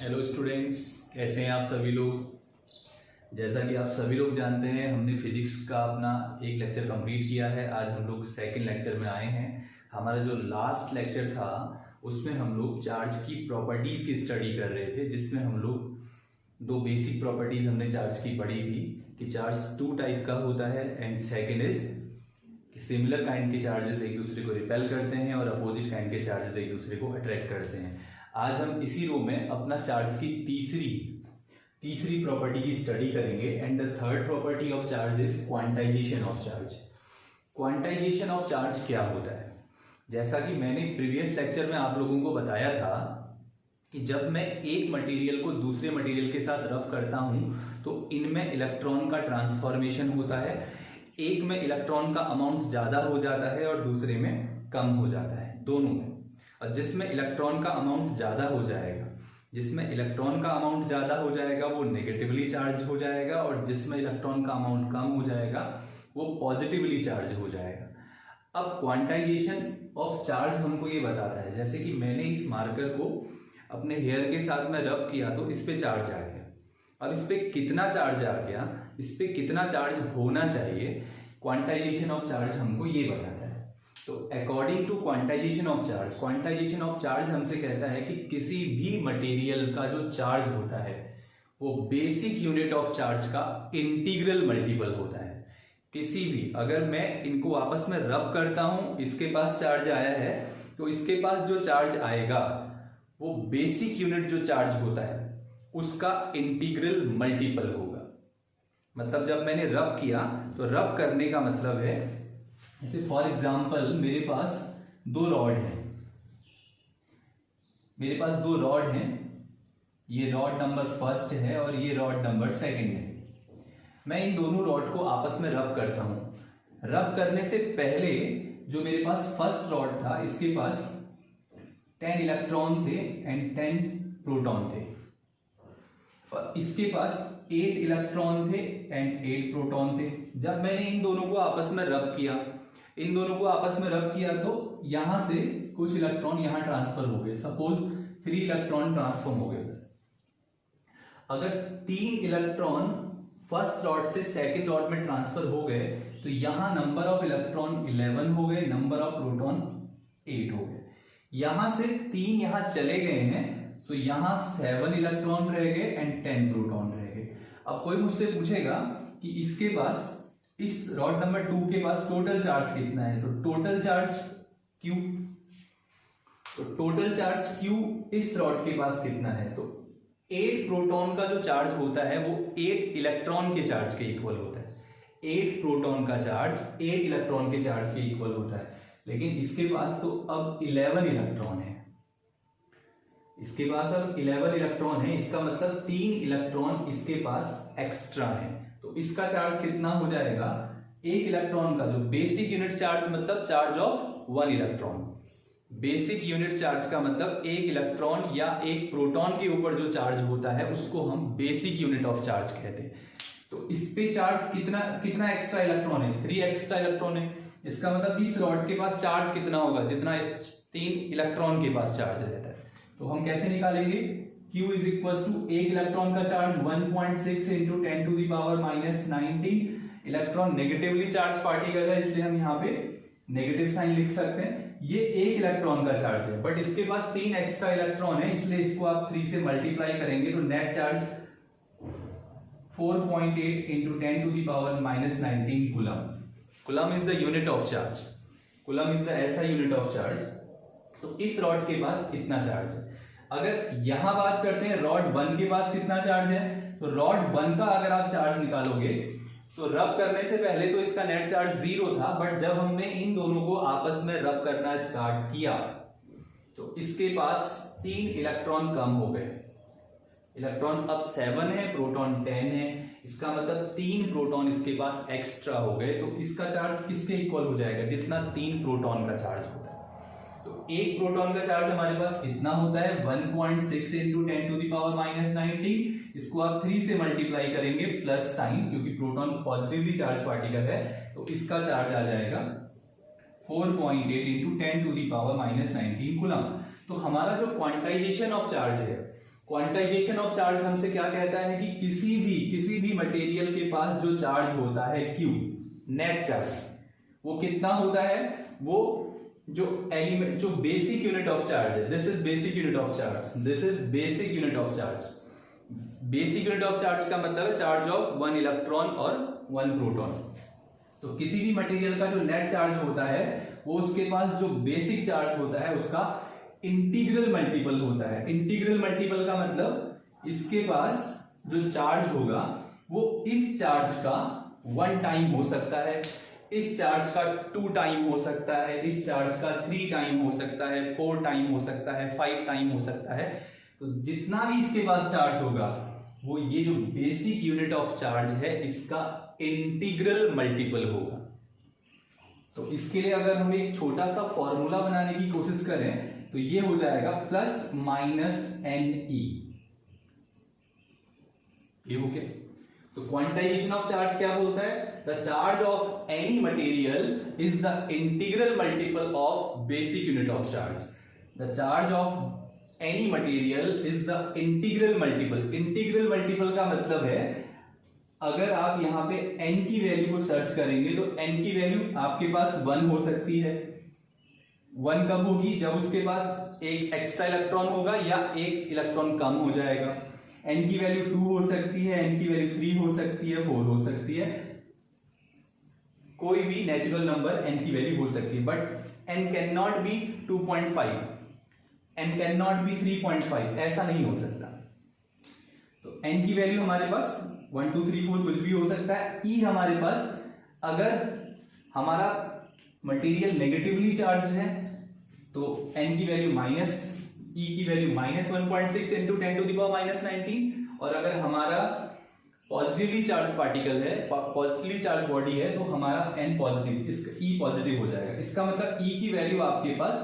Hello students, कैसे हैं आप सभी लोग। जैसा कि आप सभी लोग जानते हैं, हमने फिजिक्स का अपना एक लेक्चर कंप्लीट किया है। आज हम लोग सेकंड लेक्चर में आए हैं। हमारा जो लास्ट लेक्चर था उसमें हम लोग चार्ज की प्रॉपर्टीज़ की स्टडी कर रहे थे, जिसमें हम लोग दो बेसिक प्रॉपर्टीज़ हमने चार्ज की पढ़ी थी कि चार्ज टू टाइप का होता है एंड सेकेंड इज कि सिमिलर काइंड के चार्जेस एक दूसरे को रिपेल करते हैं और अपोजिट काइंड के चार्जेस एक दूसरे को अट्रैक्ट करते हैं। आज हम इसी रो में अपना चार्ज की तीसरी प्रॉपर्टी की स्टडी करेंगे and the third property of charge is quantization of charge. Quantization of charge क्या होता है? जैसा कि मैंने प्रीवियस लेक्चर में आप लोगों को बताया था कि जब मैं एक मटेरियल को दूसरे मटेरियल के साथ रब करता हूं तो इनमें इलेक्ट्रॉन का ट्रांसफॉर्मेशन होता है। एक में इलेक्ट्रॉन का अमाउंट ज़्यादा हो जाता है और दूसरे में कम हो जाता है, दोनों में। और जिसमें इलेक्ट्रॉन का अमाउंट ज़्यादा हो जाएगा वो नेगेटिवली चार्ज हो जाएगा और जिसमें इलेक्ट्रॉन का अमाउंट कम हो जाएगा वो पॉजिटिवली चार्ज हो जाएगा। अब क्वांटाइजेशन ऑफ चार्ज हमको ये बताता है, जैसे कि मैंने इस मार्कर को अपने हेयर के साथ में रब किया तो इस पे चार्ज आ गया। अब इस पे कितना चार्ज आ गया, इस पे कितना चार्ज होना चाहिए, क्वांटाइजेशन ऑफ चार्ज हमको ये बताता है। तो according to quantization of charge हमसे कहता है कि किसी भी मटेरियल का जो चार्ज होता है वो बेसिक यूनिट ऑफ चार्ज का इंटीग्रल मल्टीपल होता है। किसी भी, अगर मैं इनको आपस में रब करता हूं, इसके पास चार्ज आया है तो इसके पास जो चार्ज आएगा वो बेसिक यूनिट जो चार्ज होता है उसका इंटीग्रल मल्टीपल होगा। मतलब जब मैंने रब किया तो रब करने का मतलब है, जैसे फॉर एग्जाम्पल मेरे पास दो रॉड हैं, ये रॉड नंबर फर्स्ट है और ये रॉड नंबर सेकंड है। मैं इन दोनों रॉड को आपस में रब करता हूं। रब करने से पहले जो मेरे पास फर्स्ट रॉड था, इसके पास 10 इलेक्ट्रॉन थे एंड 10 प्रोटॉन थे, और इसके पास 8 इलेक्ट्रॉन थे एंड 8 प्रोटॉन थे। जब मैंने इन दोनों को आपस में रब किया तो यहां से कुछ इलेक्ट्रॉन यहां ट्रांसफर हो गए, सपोज 3 इलेक्ट्रॉन ट्रांसफर हो गए। अगर 3 इलेक्ट्रॉन फर्स्ट रॉड से सेकंड रॉड में ट्रांसफर हो गए तो यहां नंबर ऑफ इलेक्ट्रॉन 11 हो गए, नंबर ऑफ प्रोटॉन 8 हो गए। यहां से 3 यहां चले गए हैं, सो यहां 7 इलेक्ट्रॉन रह गए एंड 10 प्रोटॉन रह गए। अब कोई मुझसे पूछेगा कि इसके पास, इस रॉड नंबर 2 के पास टोटल चार्ज कितना है, तो टोटल चार्ज Q इस रॉड के पास कितना है, तो 8 प्रोटॉन का जो चार्ज होता है वो 8 इलेक्ट्रॉन के चार्ज के इक्वल होता है। 8 प्रोटॉन का चार्ज 8 इलेक्ट्रॉन के चार्ज के इक्वल होता है। लेकिन इसके पास तो अब 11 इलेक्ट्रॉन है, इसका मतलब 3 इलेक्ट्रॉन इसके पास एक्स्ट्रा है। तो इसका चार्ज कितना हो जाएगा, एक इलेक्ट्रॉन का जो बेसिक यूनिट चार्ज, मतलब charge of 1 electron, basic unit charge का मतलब एक इलेक्ट्रॉन या एक प्रोटॉन के ऊपर जो चार्ज होता है उसको हम बेसिक यूनिट ऑफ चार्ज कहते हैं। तो इस पे चार्ज कितना एक्स्ट्रा इलेक्ट्रॉन है, 3 एक्स्ट्रा इलेक्ट्रॉन है। इसका मतलब इस रॉड के पास चार्ज कितना होगा, जितना 3 इलेक्ट्रॉन के पास चार्ज रहता है। तो हम कैसे निकालेंगे, Q इज इक्वल टू एक इलेक्ट्रॉन का charge 1.6 into 10 to the power -19। Electron negatively charge particle है इसलिए हम यहाँ पे नेगेटिव साइन लिख सकते हैं। ये एक इलेक्ट्रॉन का चार्ज है, बट इसके पास 3 एक्स्ट्रा इलेक्ट्रॉन है, इसलिए इसको आप 3 से मल्टीप्लाई करेंगे तो net charge 4.8 into 10 to the power -19 coulomb is the unit of charge, coulomb is the ऐसा यूनिट ऑफ चार्ज। तो इस रॉड के पास कितना चार्ज है। अगर यहां बात करते हैं रॉड 1 के पास कितना चार्ज है, तो रॉड 1 का अगर आप चार्ज निकालोगे तो रब करने से पहले तो इसका नेट चार्ज 0 था, बट जब हमने इन दोनों को आपस में रब करना स्टार्ट किया तो इसके पास 3 इलेक्ट्रॉन कम हो गए। इलेक्ट्रॉन अब 7 है, प्रोटॉन 10 है, इसका मतलब 3 प्रोटॉन इसके पास एक्स्ट्रा हो गए। तो इसका चार्ज किसके इक्वल हो जाएगा, जितना 3 प्रोटॉन का चार्ज होता है। तो एक प्रोटॉन का चार्ज हमारे पास कितना होता है, 1.6 इंटू 10 टू द पावर -19। इसको आप 3 से मल्टीप्लाई करेंगे प्लस साइन, क्योंकि प्रोटॉन पॉजिटिवली चार्ज पार्टिकल है, तो इसका चार्ज आ जाएगा 4.8 into 10 to the power -19 coulomb. तो हमारा जो क्वांटाइजेशन ऑफ चार्ज है क्वांटाइजेशन ऑफ चार्ज हमसे क्या कहता है कि किसी भी मटेरियल के पास जो चार्ज होता है Q, नेट चार्ज, वो कितना होता है, वो जो एलिमेंट, जो बेसिक यूनिट ऑफ चार्ज है, this is basic unit of charge, this is basic unit of charge. Basic unit of charge का मतलब है चार्ज ऑफ 1 इलेक्ट्रॉन और 1 प्रोटॉन। तो किसी भी मटेरियल का जो नेट चार्ज होता है वो उसके पास जो बेसिक चार्ज होता है उसका इंटीग्रल मल्टीपल होता है। इंटीग्रल मल्टीपल का मतलब इसके पास जो चार्ज होगा वो इस चार्ज का 1 टाइम हो सकता है, इस चार्ज का 2 टाइम हो सकता है, इस चार्ज का 3 टाइम हो सकता है, 4 टाइम हो सकता है, 5 टाइम हो सकता है। तो जितना भी इसके पास चार्ज होगा वो ये जो बेसिक यूनिट ऑफ चार्ज है इसका इंटीग्रल मल्टीपल होगा। तो इसके लिए अगर हम एक छोटा सा फॉर्मूला बनाने की कोशिश करें तो ये हो जाएगा प्लस माइनस NE। ये हो गया। तो क्वांटाइजेशन ऑफ चार्ज क्या बोलता है, the charge of any material is the integral multiple of basic unit of charge. The charge of any material is the integral multiple. Integral multiple का मतलब है अगर आप यहां पे n की वैल्यू को सर्च करेंगे तो n की वैल्यू आपके पास 1 हो सकती है। 1 कब होगी, जब उसके पास एक एक्स्ट्रा इलेक्ट्रॉन होगा या एक इलेक्ट्रॉन कम हो जाएगा। n की वैल्यू 2 हो सकती है, n की वैल्यू 3 हो सकती है, 4 हो सकती है, कोई भी नेचुरल नंबर n की वैल्यू हो सकती है। But n can not be 2.5, n can not be 3.5, ऐसा नहीं हो सकता। तो n की वैल्यू हमारे पास 1 2 3 4 कुछ भी हो सकता है। E हमारे पास, अगर हमारा मटेरियल नेगेटिवली चार्ज है तो n की वैल्यू माइनस, E की value -1.6 into 10 to the power -19, और अगर हमारा पॉजिटिवली चार्ज पार्टिकल है, पॉजिटिवली चार्ज बॉडी है तो हमारा n पॉजिटिव, इसका E पॉजिटिव हो जाएगा। इसका मतलब E की वैल्यू आपके पास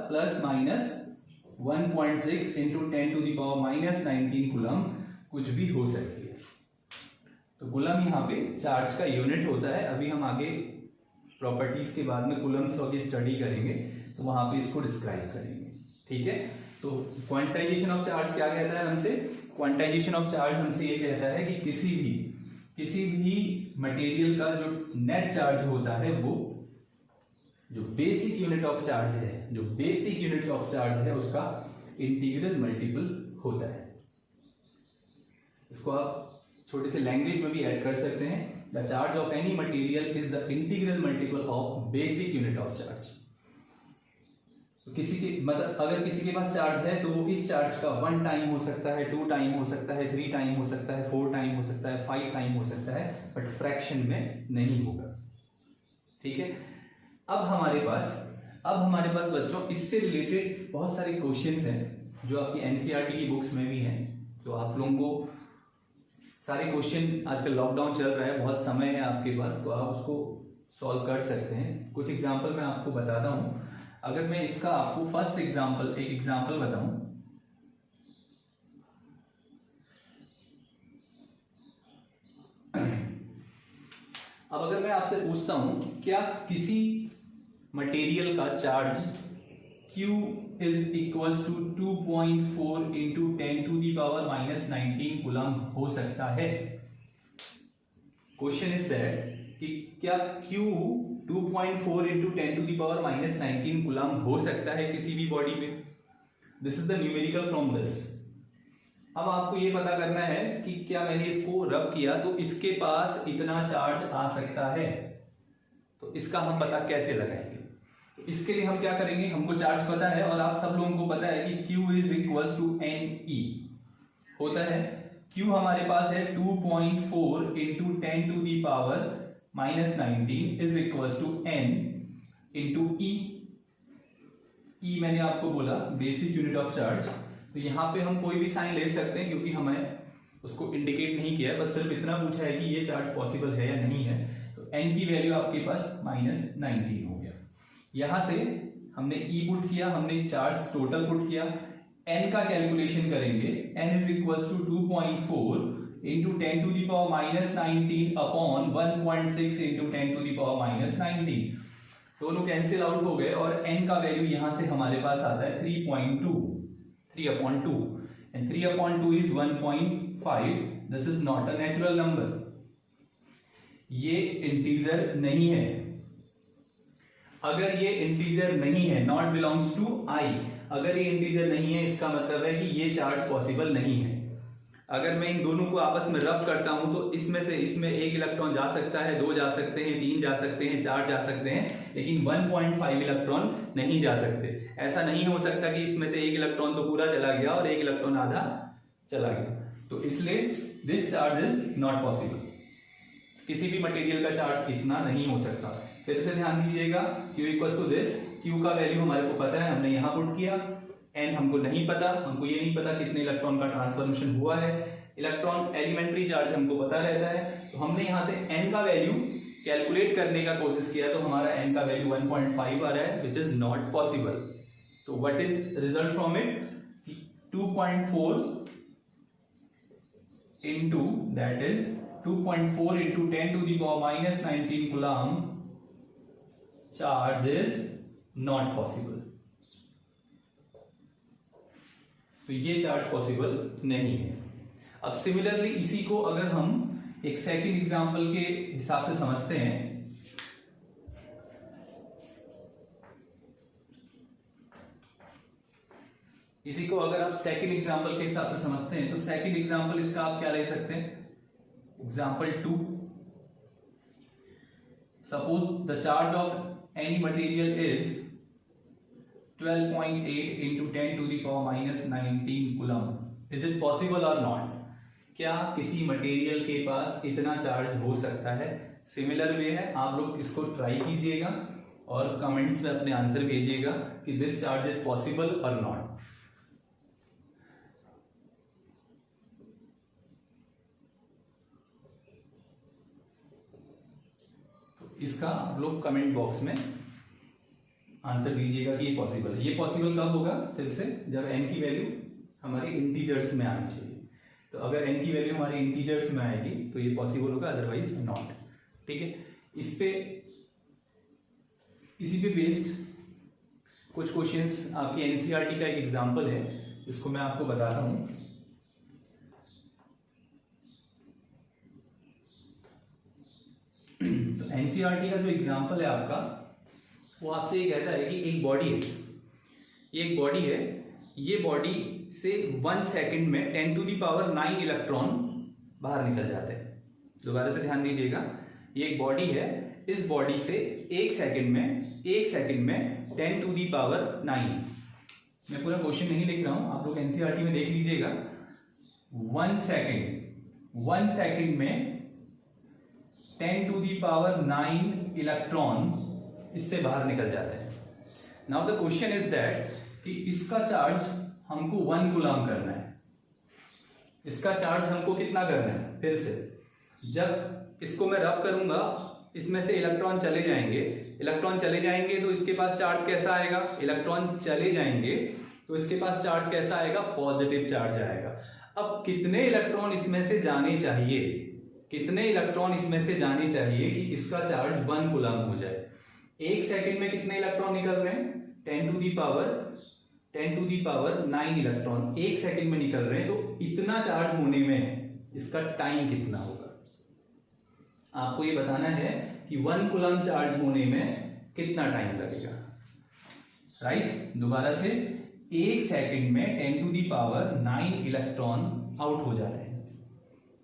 +/-1.6 into 10 to the power -19 coulomb कुछ भी हो सकती है। तो कूलम यहाँ पे चार्ज का यूनिट होता है। अभी हम आगे प्रॉपर्टीज के बाद में कूलम्स लॉ की स्टडी करेंगे तो वहां पे इसको डिस्क्राइब करेंगे, ठीक है। तो क्वांटाइजेशन ऑफ चार्ज क्या कहता है हमसे, क्वांटाइजेशन ऑफ चार्ज हमसे ये कहता है कि किसी भी मटेरियल का जो नेट चार्ज होता है वो जो बेसिक यूनिट ऑफ चार्ज है, जो बेसिक यूनिट ऑफ चार्ज है उसका इंटीग्रल मल्टीपल होता है। इसको आप छोटे से लैंग्वेज में भी ऐड कर सकते हैं। The charge of any material is the integral multiple of basic unit of charge. तो किसी के मतलब अगर किसी के पास चार्ज है तो वो इस चार्ज का 1 टाइम हो सकता है, 2 टाइम हो सकता है, 3 टाइम हो सकता है, 4 टाइम हो सकता है, 5 टाइम हो सकता है, बट फ्रैक्शन में नहीं होगा, ठीक है। अब हमारे पास बच्चों इससे रिलेटेड बहुत सारे क्वेश्चंस हैं जो आपकी एनसीईआरटी की बुक्स में भी हैं। तो आप लोगों को सारे क्वेश्चन, आजकल लॉकडाउन चल रहा है, बहुत समय है आपके पास, तो आप उसको सॉल्व कर सकते हैं। कुछ एग्जाम्पल मैं आपको बताता हूँ। अगर मैं इसका आपको फर्स्ट एग्जाम्पल, एक एग्जाम्पल बताऊं, अब अगर मैं आपसे पूछता हूं कि क्या किसी मटेरियल का charge Q is equals to 2.4 into 10 to the power -19 coulomb हो सकता है। क्वेश्चन इज दैट कि क्या Q 2.4 into 10 to the power -19 coulomb हो सकता है किसी भी बॉडी में। This is the numerical from this. अब आपको ये पता करना है कि क्या मैंने इसको रब किया तो इसके पास इतना चार्ज आ सकता है। तो इसका हम पता कैसे लगाएंगे, तो इसके लिए हम क्या करेंगे, हमको चार्ज पता है और आप सब लोगों को पता है कि Q is equals to NE होता है। Q हमारे पास है 2.4 into 10 to the power -19 is equals to N into E। E मैंने आपको बोला बेसिक यूनिट ऑफ चार्ज। तो यहाँ पे हम कोई भी साइन ले सकते हैं क्योंकि हमें उसको इंडिकेट नहीं किया है, बस सिर्फ इतना पूछा है कि ये चार्ज पॉसिबल है या नहीं है। तो n की वैल्यू आपके पास -19 हो गया। यहाँ से हमने E पुट किया, हमने चार्ज टोटल पुट किया, n का कैलकुलेशन करेंगे। n is equals to 2.4 into 10 to the power -19 upon 1.6 into 10 to the power -19। दोनों कैंसिल आउट हो गए और n का वैल्यू यहाँ से हमारे पास आता है 3.2, 3/2। and 3/2 is 1.5. This is not a natural number. ये इंटीजर नहीं है. अगर ये इंटीजर नहीं है, नॉट बिलोंग्स टू I, अगर ये इंटीजर नहीं है इसका मतलब है कि ये चार्ज पॉसिबल नहीं है. अगर मैं इन दोनों को आपस में रब करता हूं तो इसमें से इसमें एक इलेक्ट्रॉन जा सकता है, 2 जा सकते हैं, 3 जा सकते हैं, 4 जा सकते हैं, लेकिन 1.5 इलेक्ट्रॉन नहीं जा सकते. ऐसा नहीं हो सकता कि इसमें से एक इलेक्ट्रॉन तो पूरा चला गया और एक इलेक्ट्रॉन आधा चला गया. तो इसलिए this charge is not possible. किसी भी मटेरियल का चार्ज इतना नहीं हो सकता. फिर से ध्यान दीजिएगा, Q equal to this. Q का वैल्यू हमारे को पता है, हमने यहाँ पुट किया. N हमको नहीं पता, हमको ये नहीं पता कितने इलेक्ट्रॉन का ट्रांसफॉर्मेशन हुआ है. इलेक्ट्रॉन एलिमेंट्री चार्ज हमको पता रहता है, तो हमने यहाँ से N का वैल्यू कैलकुलेट करने का कोशिश किया, तो हमारा N का वैल्यू 1.5 आ रहा है, विच इज नॉट पॉसिबल. तो what is result from it? 2.4 into that is 2.4 into 10 to the power minus 19 coulomb charge is not possible. तो ये चार्ज पॉसिबल नहीं है. अब सिमिलरली इसी को अगर हम एक सेकंड एग्जांपल के हिसाब से समझते हैं, इसी को अगर आप सेकंड एग्जांपल के हिसाब से समझते हैं, तो सेकंड एग्जांपल इसका आप क्या ले सकते हैं? Example 2. Suppose the charge of any material is 12.8 into 10 to the power minus 19 coulomb. Is it possible or not? क्या किसी मटेरियल के पास इतना चार्ज हो सकता है? सिमिलर वे है, आप लोग इसको ट्राई कीजिएगा और कमेंट्स में अपने आंसर भेजिएगा कि दिस चार्ज इज पॉसिबल और नॉट. इसका आप लोग कमेंट बॉक्स में आंसर दीजिएगा कि ये पॉसिबल है. ये पॉसिबल कब होगा? फिर से जब n की वैल्यू हमारी इंटीजर्स में आनी चाहिए. तो अगर n की वैल्यू हमारी इंटीजर्स में आएगी तो ये पॉसिबल होगा, अदरवाइज नॉट. ठीक है. इसी पे बेस्ड कुछ क्वेश्चंस आपकी एनसीईआरटी का एक एग्जांपल है, इसको मैं आपको बताता हूं. तो एनसीईआरटी का जो एग्जांपल है आपका, वो आपसे ये कहता है कि एक बॉडी है, ये एक बॉडी है, ये बॉडी से 1 सेकंड में 10 to the power 9 इलेक्ट्रॉन बाहर निकल जाते हैं. दोबारा से ध्यान दीजिएगा, ये एक बॉडी है, इस बॉडी से 1 सेकंड में 10 to the power 9. मैं पूरा क्वेश्चन नहीं लिख रहा हूं, आप लोग एनसीईआरटी में देख लीजिएगा. 1 सेकंड में 10 to the power 9 इलेक्ट्रॉन इससे बाहर निकल जाते हैं. Now the question is that कि इसका चार्ज हमको 1 कूलम करना है. इसका चार्ज हमको कितना करना है? फिर से जब इसको मैं रब करूंगा, इसमें से इलेक्ट्रॉन चले जाएंगे तो इसके पास चार्ज कैसा आएगा? इलेक्ट्रॉन चले जाएंगे तो इसके पास चार्ज कैसा आएगा? पॉजिटिव चार्ज आएगा. अब कितने इलेक्ट्रॉन इसमें से जाने चाहिए कि इसका चार्ज 1 कूलम हो जाए? 1 सेकंड में कितने इलेक्ट्रॉन निकल रहे हैं? 10 to the power 9 electron 1 second में निकल रहे हैं. तो इतना चार्ज होने में इसका टाइम कितना होगा? आपको ये बताना है कि 1 कूलम चार्ज होने में कितना टाइम लगेगा. राइट. दोबारा से 1 सेकंड में 10 to the power 9 electron out हो जाते हैं.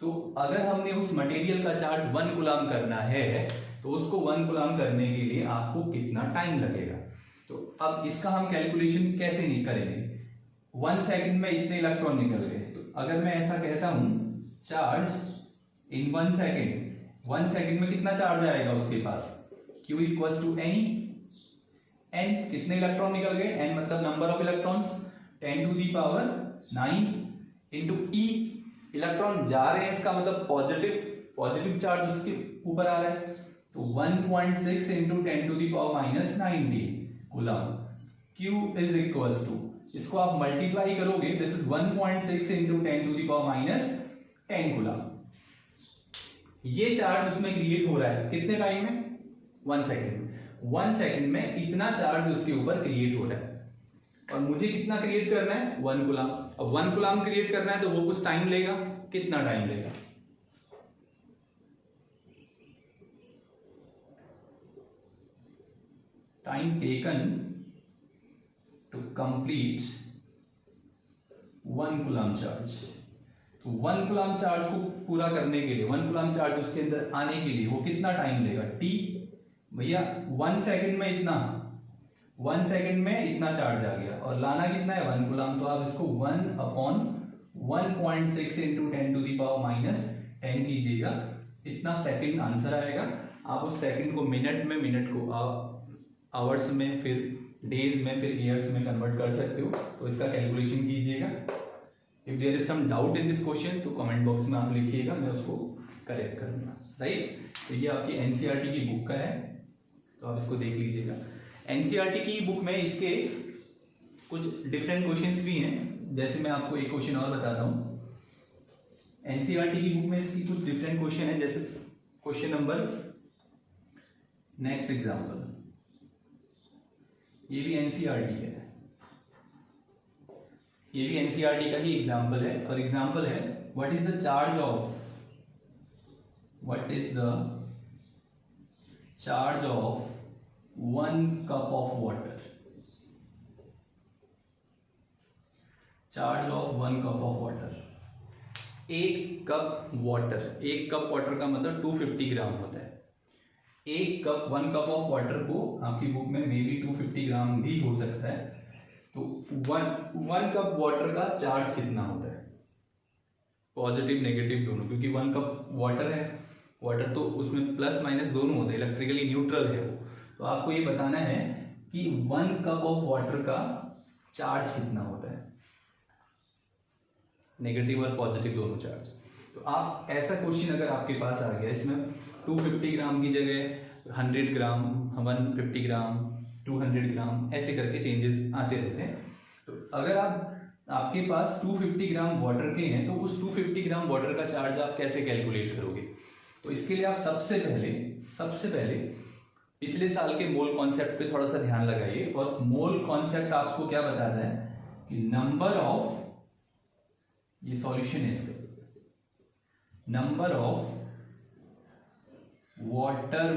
तो अगर हमने उस मटेरियल का चार्ज 1 कूलम करना है तो उसको 1 कूलम करने के लिए आपको कितना टाइम लगेगा? तो अब इसका हम कैलकुलेशन कैसे नहीं करेंगे? 1 सेकंड में इतने इलेक्ट्रॉन निकल गए, तो अगर मैं ऐसा कहता हूं चार्ज इन 1 सेकंड में कितना चार्ज आएगा उसके पास? Q equals to n. कितने इलेक्ट्रॉन निकल गए? n मतलब number of electrons, 10 to the power 9 into E. Electron जा रहे हैं, इसका मतलब पॉजिटिव चार्ज उसके ऊपर आ रहा है. तो 1.6 into 10 to the power minus 19 coulomb. Q is equals to, इसको आप मल्टीप्लाई करोगे, this is 1.6 into 10 to the power minus 10 coulomb. ये चार्ज उसमें क्रिएट हो रहा है कितने टाइम में? 1 सेकंड में. 1 सेकंड में इतना चार्ज उसके ऊपर क्रिएट हो रहा है. और मुझे कितना क्रिएट करना है 1 कूलम। अब 1 कूलम क्रिएट करना है तो वो कुछ टाइम लेगा, कितना टाइम लेगा? Time taken to complete 1 coulomb charge. तो 1 कूलम चार्ज को पूरा करने के लिए, 1 कूलम चार्ज उसके अंदर आने के लिए वो कितना टाइम लेगा? टी भैया 1 सेकंड में इतना, 1 सेकंड में इतना चार्ज आ गया और लाना कितना है 1 कूलम। तो आप इसको 1/1.6 इंटू 10⁻⁻10 कीजिएगा, इतना सेकंड आंसर आएगा। आप उस सेकंड को मिनट में, मिनट को आवर्स में, फिर डेज में, फिर ईयर्स में कन्वर्ट कर सकते हो। तो इसका कैलकुलेशन कीजिएगा। If there is some doubt in this question तो कमेंट बॉक्स में आप लिखिएगा, मैं उसको करेक्ट करूंगा। राइट, तो ये आपकी एनसीईआरटी की बुक का है, तो आप इसको देख लीजिएगा। एनसीईआरटी की बुक में इसके कुछ डिफरेंट क्वेश्चंस भी हैं, जैसे मैं आपको एक क्वेश्चन और बताता हूं। एनसीईआरटी की बुक में इसकी कुछ डिफरेंट क्वेश्चन है, जैसे क्वेश्चन नंबर, नेक्स्ट एग्जांपल, ये भी एनसीईआरटी है, ये भी एनसीईआरटी का ही एग्जांपल है। और एग्जांपल है what is the charge of 1 cup of water. Charge of 1 cup of water. 1 cup water का मतलब 250 ग्राम होता है। 1 कप ऑफ वाटर को आपकी बुक में मे बी 250 ग्राम भी हो सकता है। तो 1 कप वाटर का चार्ज कितना होता है? पॉजिटिव नेगेटिव दोनों, क्योंकि 1 कप वाटर है, वाटर तो उसमें प्लस माइनस दोनों होते हैं, इलेक्ट्रिकली न्यूट्रल है वो। तो आपको ये बताना है कि 1 कप ऑफ वाटर का चार्ज कितना होता है, नेगेटिव और पॉजिटिव दोनों चार्ज। तो आप ऐसा क्वेश्चन अगर आपके पास आ गया, इसमें 250 ग्राम की जगह 100 ग्राम, 150 ग्राम, 200 ग्राम, ऐसे करके चेंजेस आते रहते हैं। तो अगर आपके पास 250 ग्राम वाटर के हैं तो उस 250 ग्राम वाटर का चार्ज आप कैसे कैलकुलेट करोगे? तो इसके लिए आप सबसे पहले पिछले साल के मोल कॉन्सेप्ट पे थोड़ा सा ध्यान लगाइए। और मोल कॉन्सेप्ट आपको क्या बताता है कि नंबर ऑफ, ये सॉल्यूशन है इसका, number of water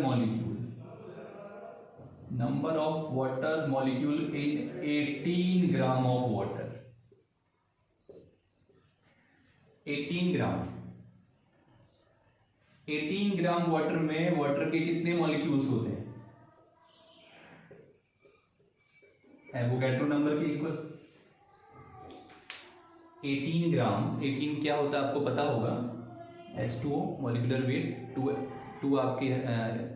molecule in 18 gram of water. 18 gram water में वाटर के कितने मॉलिक्यूल्स होते हैं? एवोगैड्रो नंबर के इक्वल। 18 ग्राम, 18 क्या होता है आपको पता होगा, H2O मॉलिक्यूलर वेट, 2 आपके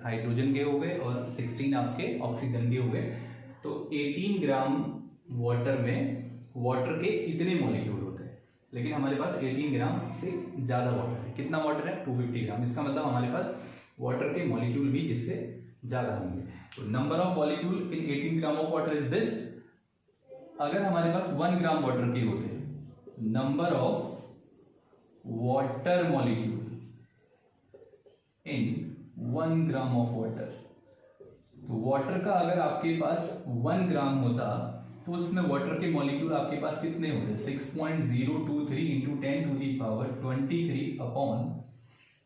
हाइड्रोजन के हो गए और 16 आपके ऑक्सीजन के हो गए। तो 18 ग्राम वाटर में वाटर के इतने मॉलिक्यूल होते हैं, लेकिन हमारे पास 18 ग्राम से ज़्यादा वाटर है। कितना वाटर है? 250 ग्राम। इसका मतलब हमारे पास वाटर के मॉलिक्यूल भी इससे ज़्यादा होंगे। तो number of molecule in 18 gram of water is this. अगर हमारे पास 1 ग्राम वाटर के होते हैं, number of water molecule in 1 gram of water, तो वाटर का अगर आपके पास 1 ग्राम होता तो उसमें वाटर के मॉलिक्यूल आपके पास कितने होते? 6.023 इंटू 10⁻23 अपॉन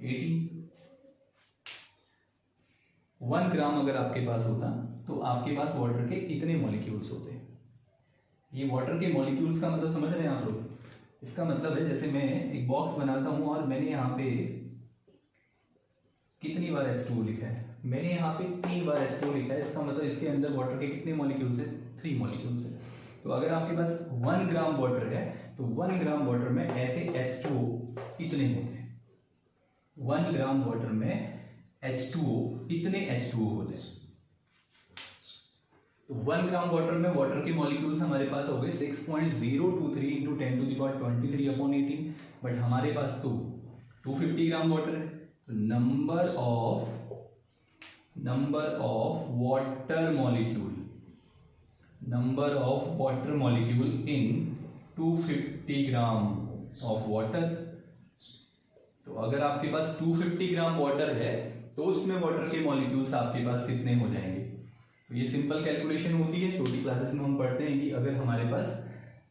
18। 1 ग्राम अगर आपके पास होता तो आपके पास वाटर के इतने मॉलिक्यूल्स होते। ये वाटर के मॉलिक्यूल्स का मतलब समझ रहे हैं आप लोग? इसका मतलब है जैसे मैं एक बॉक्स बनाता हूं और मैंने यहाँ पे कितनी बार H2O लिखा है? मैंने यहाँ पे 3 बार H2O लिखा है। इसका मतलब इसके अंदर वाटर के कितने मॉलिक्यूल्स है? 3 मॉलिक्यूल्स है। तो अगर आपके पास 1 ग्राम वाटर है तो 1 ग्राम वाटर में ऐसे H2O इतने होते हैं। 1 ग्राम वाटर में H2O इतने H2O होते हैं। तो 1 ग्राम वाटर में वाटर के मॉलिक्यूल्स हमारे पास हो गए 6.023 इंटू 10⁻23 अपॉन 18। बट हमारे पास तो 250 ग्राम वाटर है। तो number of water molecule in 250 gram of water. तो अगर आपके पास 250 ग्राम वाटर है तो उसमें वाटर के मॉलिक्यूल्स आपके पास कितने हो जाएंगे? तो ये सिंपल कैलकुलेशन होती है, छोटी क्लासेस में हम पढ़ते हैं कि अगर हमारे पास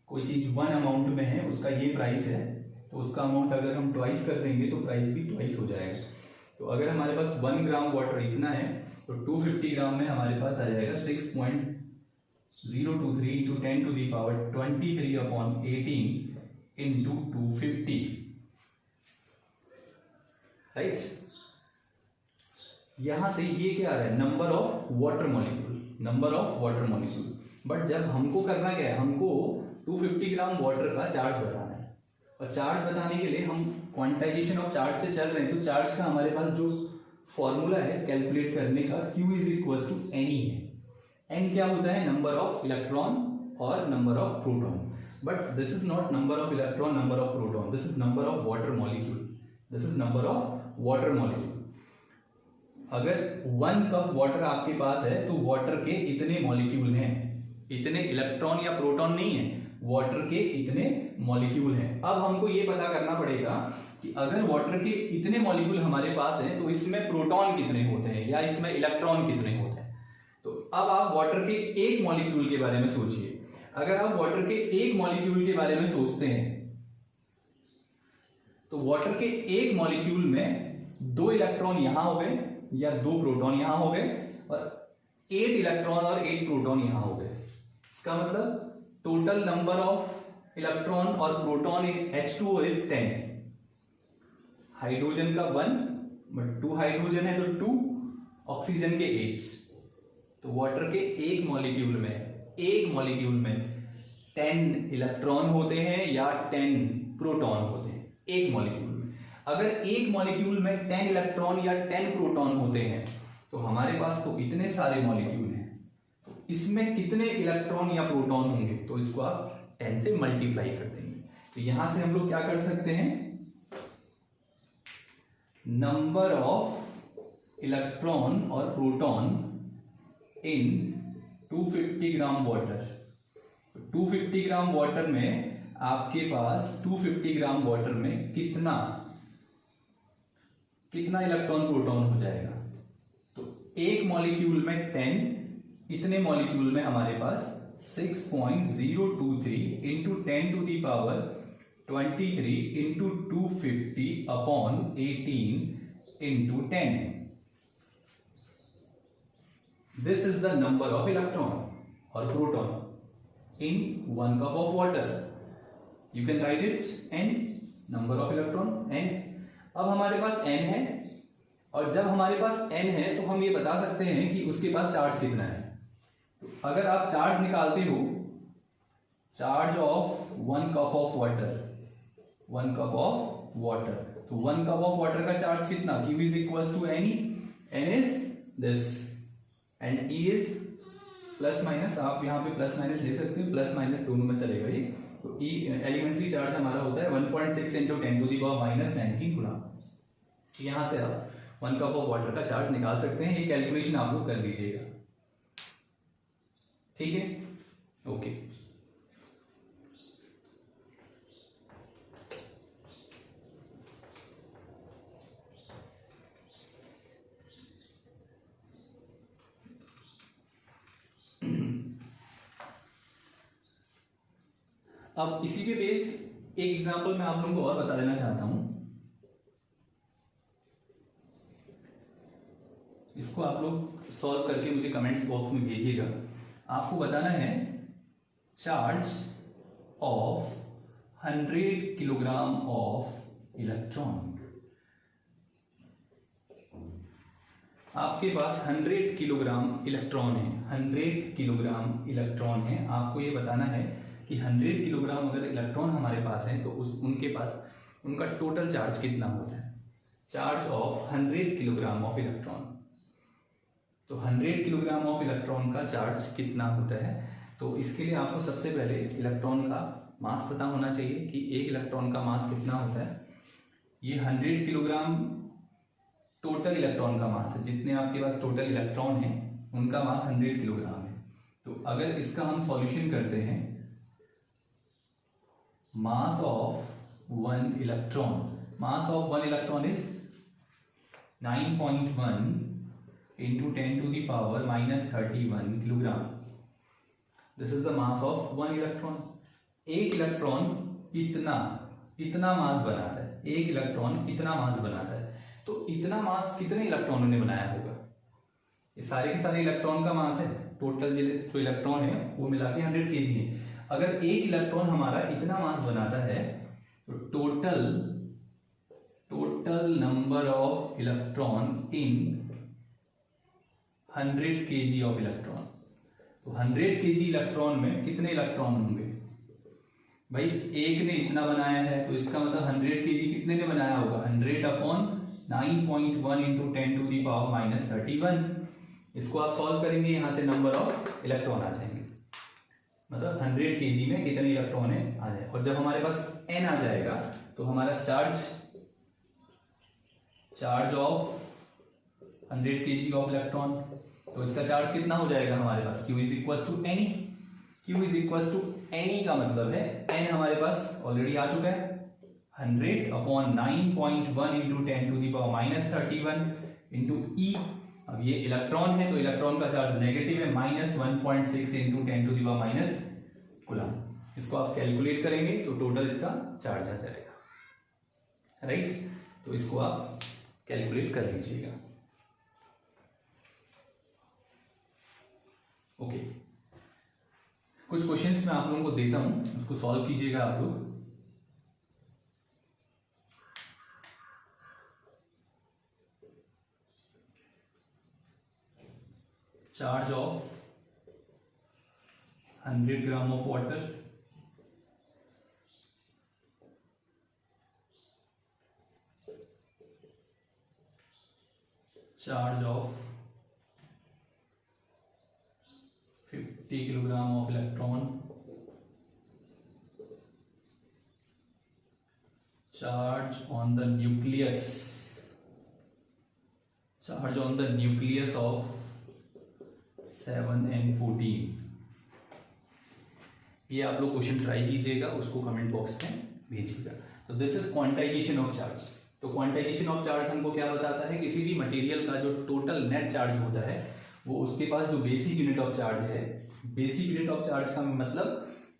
कोई चीज़ 1 अमाउंट में है, उसका ये प्राइस है, तो उसका अमाउंट अगर हम ट्वाइस कर देंगे तो प्राइस भी ट्वाइस हो जाएगा। तो अगर हमारे पास 1 ग्राम वाटर इतना है तो 250 ग्राम में हमारे पास आ जाएगा 6.023 into 10 to the power 23/18 into 250, right. यहां से ये क्या आ रहा है, number of water molecule, number of water molecule. But जब हमको करना क्या है, हमको 250 ग्राम वाटर का चार्ज बताना है, और चार्ज बताने के लिए हम क्वांटाइजेशन ऑफ चार्ज से चल रहे हैं, तो चार्ज का हमारे पास जो फॉर्मूला है कैलकुलेट करने का, Q is equal to N है। N क्या होता है, नंबर ऑफ इलेक्ट्रॉन और number of proton. But this is not number of electron, number of proton, this is number of water molecule, this is number of water molecule. अगर 1 cup water आपके पास है तो water के इतने molecule हैं, इतने electron या प्रोटॉन नहीं है, वाटर के इतने मॉलिक्यूल हैं। अब हमको ये पता करना पड़ेगा कि अगर वाटर के इतने मॉलिक्यूल हमारे पास हैं तो इसमें प्रोटॉन कितने होते हैं या इसमें इलेक्ट्रॉन कितने होते हैं। तो अब आप वाटर के एक मॉलिक्यूल के बारे में सोचिए। अगर आप वाटर के एक मॉलिक्यूल के बारे में सोचते हैं तो वाटर के एक मॉलिक्यूल में 2 इलेक्ट्रॉन यहां हो गए या 2 प्रोटॉन यहां हो गए और 8 इलेक्ट्रॉन और 8 प्रोटॉन यहां हो गए। इसका मतलब टोटल नंबर ऑफ इलेक्ट्रॉन और proton in H2O is 10। Hydrogen का 1 बट 2 हाइड्रोजन है तो 2, ऑक्सीजन के 8। तो वाटर के एक मॉलिक्यूल में 10 इलेक्ट्रॉन होते हैं या 10 प्रोटॉन होते हैं एक मॉलिक्यूल में। अगर एक मॉलिक्यूल में 10 इलेक्ट्रॉन या 10 प्रोटॉन होते हैं तो हमारे पास तो इतने सारे मॉलिक्यूल हैं, तो इसमें कितने इलेक्ट्रॉन या प्रोटॉन होंगे, तो इसको आप 10 से मल्टीप्लाई कर देंगे। तो यहां से हम लोग क्या कर सकते हैं, नंबर ऑफ इलेक्ट्रॉन और प्रोटॉन इन 250 ग्राम वाटर। 250 ग्राम वाटर में आपके पास 250 ग्राम वाटर में कितना इलेक्ट्रॉन प्रोटॉन हो जाएगा। तो एक मॉलिक्यूल में 10, इतने मॉलिक्यूल में हमारे पास 6.023 into 10 to the power 23 into 250/18 into 10। This is the number of electron और proton in 1 cup of water. You can write it n, number of electron n. अब हमारे पास n है और जब हमारे पास n है तो हम ये बता सकते हैं कि उसके पास चार्ज कितना है। तो अगर आप चार्ज निकालते हो, charge of 1 cup of water, 1 cup of water, तो 1 कप ऑफ वाटर का चार्ज कितना, Q is equals to N, N is this and E is plus minus, आप यहाँ पे प्लस माइनस ले सकते हो, प्लस माइनस दोनों में चलेगा ये। तो ई एलिमेंट्री चार्ज हमारा होता है 1.6 इंटू 10 टू दी पावर -19 गुना। यहाँ से आप 1 कप ऑफ वाटर का चार्ज निकाल सकते हैं। ये कैलकुलेशन आप लोग कर लीजिएगा, ठीक है, ओके। अब इसी पे बेस्ड एक एग्जांपल मैं आप लोगों को और बता देना चाहता हूं। इसको आप लोग सॉल्व करके मुझे कमेंट्स बॉक्स में भेजिएगा। आपको बताना है charge of 100 kilogram of electron. आपके पास 100 किलोग्राम इलेक्ट्रॉन है, 100 किलोग्राम इलेक्ट्रॉन है। आपको ये बताना है कि 100 किलोग्राम अगर इलेक्ट्रॉन हमारे पास है तो उनके पास उनका टोटल चार्ज कितना होता है, charge of 100 kilogram of electron. तो 100 किलोग्राम ऑफ इलेक्ट्रॉन का चार्ज कितना होता है, तो इसके लिए आपको सबसे पहले इलेक्ट्रॉन का मास पता होना चाहिए कि एक इलेक्ट्रॉन का मास कितना होता है। ये 100 किलोग्राम टोटल इलेक्ट्रॉन का मास है, जितने आपके पास टोटल इलेक्ट्रॉन है उनका मास 100 किलोग्राम है। तो अगर इसका हम सॉल्यूशन करते हैं, mass of 1 electron, mass of 1 electron is 9.1 into 10 to the power minus 31 kilogram. This is the mass of one electron. एक इलेक्ट्रॉन इतना मास बनाता है, एक इलेक्ट्रॉन इतना मास बनाता है। तो इतना मास कितने इलेक्ट्रॉनों ने बनाया होगा? ये सारे के सारे इलेक्ट्रॉन का मास है, टोटल जो इलेक्ट्रॉन है वो मिला के 100 kg है। अगर एक इलेक्ट्रॉन हमारा इतना मास बनाता है तो total number of electron in 100 kg of electron. तो 100 kg इलेक्ट्रॉन में कितने इलेक्ट्रॉन होंगे भाई? एक ने इतना बनाया है तो इसका मतलब 100 kg कितने ने बनाया होगा? 100 upon 9.1 into 10 to the power minus 31। इसको आप सॉल्व करेंगे, यहां से नंबर ऑफ इलेक्ट्रॉन आ जाएंगे, मतलब 100 kg में कितने इलेक्ट्रॉन है आ जाए। और जब हमारे पास n आ जाएगा तो हमारा charge of 100 kg of electron, तो इसका चार्ज कितना हो जाएगा हमारे पास? Q is equal to n e. Q is equal to n e का मतलब है n हमारे पास ऑलरेडी आ चुका है, 100 upon 9.1 into 10 to the power minus 31 into e. अब ये इलेक्ट्रॉन है तो इलेक्ट्रॉन का चार्ज नेगेटिव है, minus 1.6 into 10 to the power minus coulomb. इसको आप कैलकुलेट करेंगे तो टोटल इसका चार्ज आ जाएगा, राइट? तो इसको आप कैलकुलेट कर लीजिएगा। ओके, कुछ क्वेश्चंस मैं आप लोगों को देता हूं, उसको सॉल्व कीजिएगा आप लोग। Charge of 100 gram of water, charge of 50 kilogram of electron, charge on the nucleus of 7 and 14। ये आप लोग क्वेश्चन ट्राई कीजिएगा, उसको कमेंट बॉक्स में भेजिएगा। तो this is quantization of charge. तो क्वांटाइजेशन ऑफ चार्ज हमको क्या बताता है? किसी भी मटेरियल का जो टोटल नेट चार्ज होता है वो उसके पास जो बेसिक यूनिट ऑफ चार्ज है, बेसिक यूनिट ऑफ चार्ज का मतलब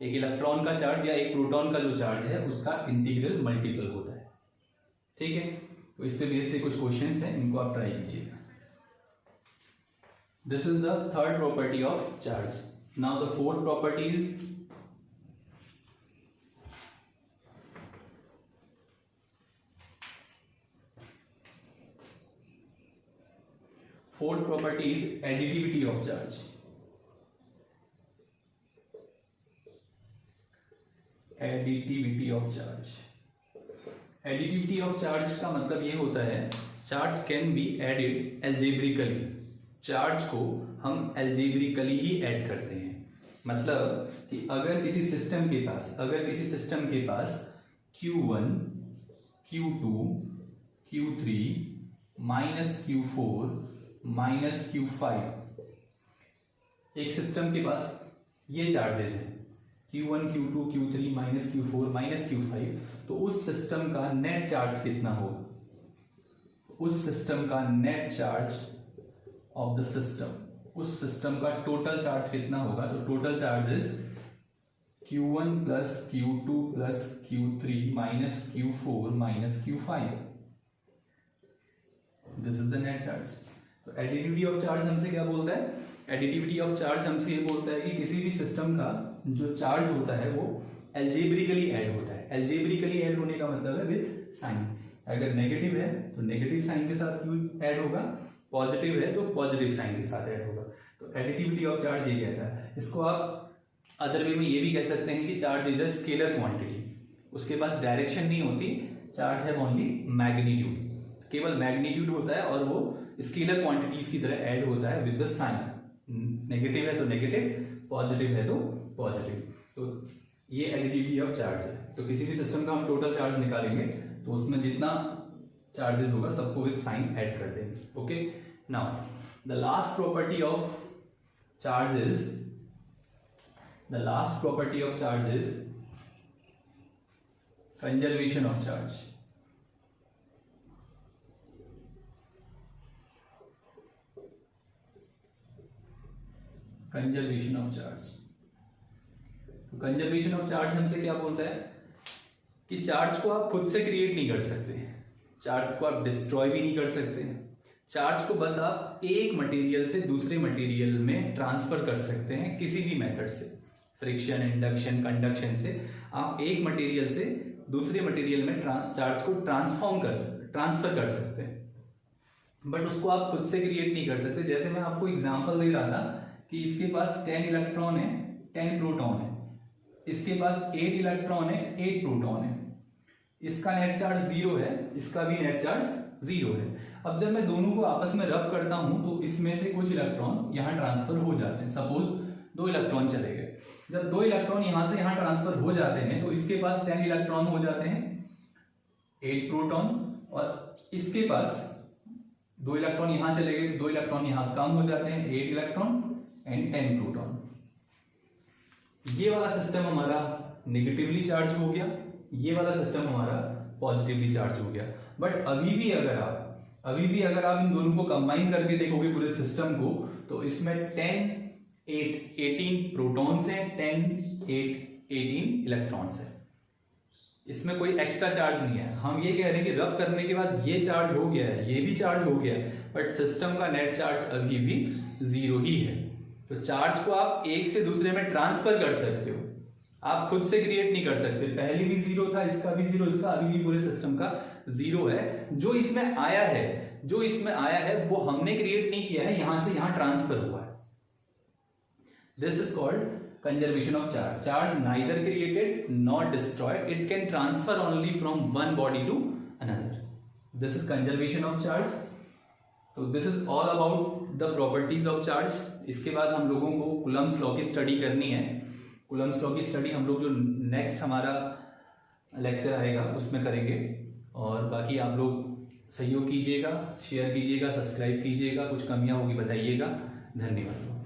एक इलेक्ट्रॉन का चार्ज या एक प्रोटॉन का जो चार्ज है उसका इंटीग्रल मल्टीपल होता है, ठीक है? तो इस पे बेस्ड कुछ क्वेश्चंस हैं, इनको आप ट्राई कीजिएगा। This is the third property of charge. Now the fourth property is additivity of charge. Additivity of charge. Additivity of charge का मतलब ये होता है charge can be added algebraically. Charge को हम एल्जेब्रिकली ही ऐड करते हैं, मतलब कि अगर किसी सिस्टम के पास Q1, Q2, Q3 minus Q4 minus Q5, एक सिस्टम के पास ये चार्जेस हैं Q1, Q2, Q3 minus Q4 minus Q5, तो उस सिस्टम का नेट चार्ज कितना होगा? उस सिस्टम का net charge of the system, उस सिस्टम का टोटल चार्ज कितना होगा? तो total charge is Q1 plus Q2 plus Q3 minus Q4 minus Q5। This is the net charge. तो एडिटिविटी ऑफ चार्ज हमसे क्या बोलता है? एडिटिविटी ऑफ चार्ज हमसे ये बोलता है कि किसी भी सिस्टम का जो चार्ज होता है वो एल्जेब्रिकली ऐड होता है। एल्जेब्रिकली ऐड होने का मतलब है विद साइन। अगर नेगेटिव है तो नेगेटिव साइन के साथ क्यू ऐड होगा, पॉजिटिव है तो पॉजिटिव साइन के साथ ऐड होगा। तो एडिटिविटी ऑफ चार्ज ये कहता है। इसको आप अदर वे में ये भी कह सकते हैं कि charge is a scalar quantity, उसके पास डायरेक्शन नहीं होती, चार्ज है ओनली मैग्नीट्यूड, केवल मैग्नीट्यूड होता है और वो स्केलर क्वांटिटीज की तरह ऐड होता है विद द साइन। नेगेटिव है तो नेगेटिव, पॉजिटिव है तो पॉजिटिव। तो ये एडिटिविटी ऑफ चार्ज है। तो किसी भी सिस्टम का हम टोटल चार्ज निकालेंगे तो उसमें जितना चार्जेस होगा सबको विद साइन ऐड कर देंगे। Okay, now the last property of charge is conservation of charge. Conservation of charge. तो कंजर्वेशन ऑफ चार्ज हमसे क्या बोलता है कि चार्ज को आप खुद से क्रिएट नहीं कर सकते, चार्ज को आप डिस्ट्रॉय भी नहीं कर सकते, चार्ज को बस आप एक मटेरियल से दूसरे मटेरियल में ट्रांसफर कर सकते हैं किसी भी मेथड से, फ्रिक्शन, इंडक्शन, कंडक्शन से आप एक मटेरियल से दूसरे मटेरियल में चार्ज को ट्रांसफर कर सकते हैं, बट उसको आप खुद से क्रिएट नहीं कर सकते। जैसे मैं आपको एग्जांपल दे रहा था कि इसके पास 10 इलेक्ट्रॉन है, 10 प्रोटॉन है, इसके पास 8 इलेक्ट्रॉन है, 8 प्रोटॉन है, इसका नेट चार्ज 0 है, इसका भी नेट चार्ज 0 है। अब जब मैं दोनों को आपस में रब करता हूं तो इसमें से कुछ इलेक्ट्रॉन यहां ट्रांसफर हो जाते हैं। सपोज 2 इलेक्ट्रॉन चले गए, जब 2 इलेक्ट्रॉन यहां से यहां ट्रांसफर हो जाते हैं तो इसके पास 10 इलेक्ट्रॉन हो जाते हैं, 8 प्रोटॉन, और इसके पास 2 इलेक्ट्रॉन यहां चले गए, 2 इलेक्ट्रॉन यहां कम हो जाते हैं, 8 इलेक्ट्रॉन एंड 10 प्रोटॉन। ये वाला सिस्टम हमारा नेगेटिवली चार्ज हो गया, ये वाला सिस्टम हमारा पॉजिटिवली चार्ज हो गया। बट अभी भी अगर आप इन दोनों को कंबाइन करके देखोगे पूरे सिस्टम को, तो इसमें 18 प्रोटॉन्स हैं, 18 इलेक्ट्रॉन्स हैं, इसमें कोई एक्स्ट्रा चार्ज नहीं है। हम ये कह रहे हैं कि रब करने के बाद ये चार्ज हो गया है, ये भी चार्ज हो गया है, बट सिस्टम का नेट चार्ज अभी भी 0 ही है। तो चार्ज को आप एक से दूसरे में ट्रांसफर कर सकते हो, आप खुद से क्रिएट नहीं कर सकते। पहले भी 0 था, इसका भी 0, इसका अभी भी पूरे सिस्टम का 0 है। जो इसमें आया है वो हमने क्रिएट नहीं किया है, यहां से यहां ट्रांसफर हुआ है। This is called conservation of charge. Charge neither created not destroyed, it can transfer only from one body to another. This is conservation of charge. तो this is all about the properties of charge. इसके बाद हम लोगों को Coulomb's law की study करनी है। Coulomb's law की स्टडी हम लोग जो नेक्स्ट हमारा लेक्चर आएगा उसमें करेंगे। और बाकी आप लोग सहयोग कीजिएगा, शेयर कीजिएगा, सब्सक्राइब कीजिएगा, कुछ कमियां होगी बताइएगा। धन्यवाद।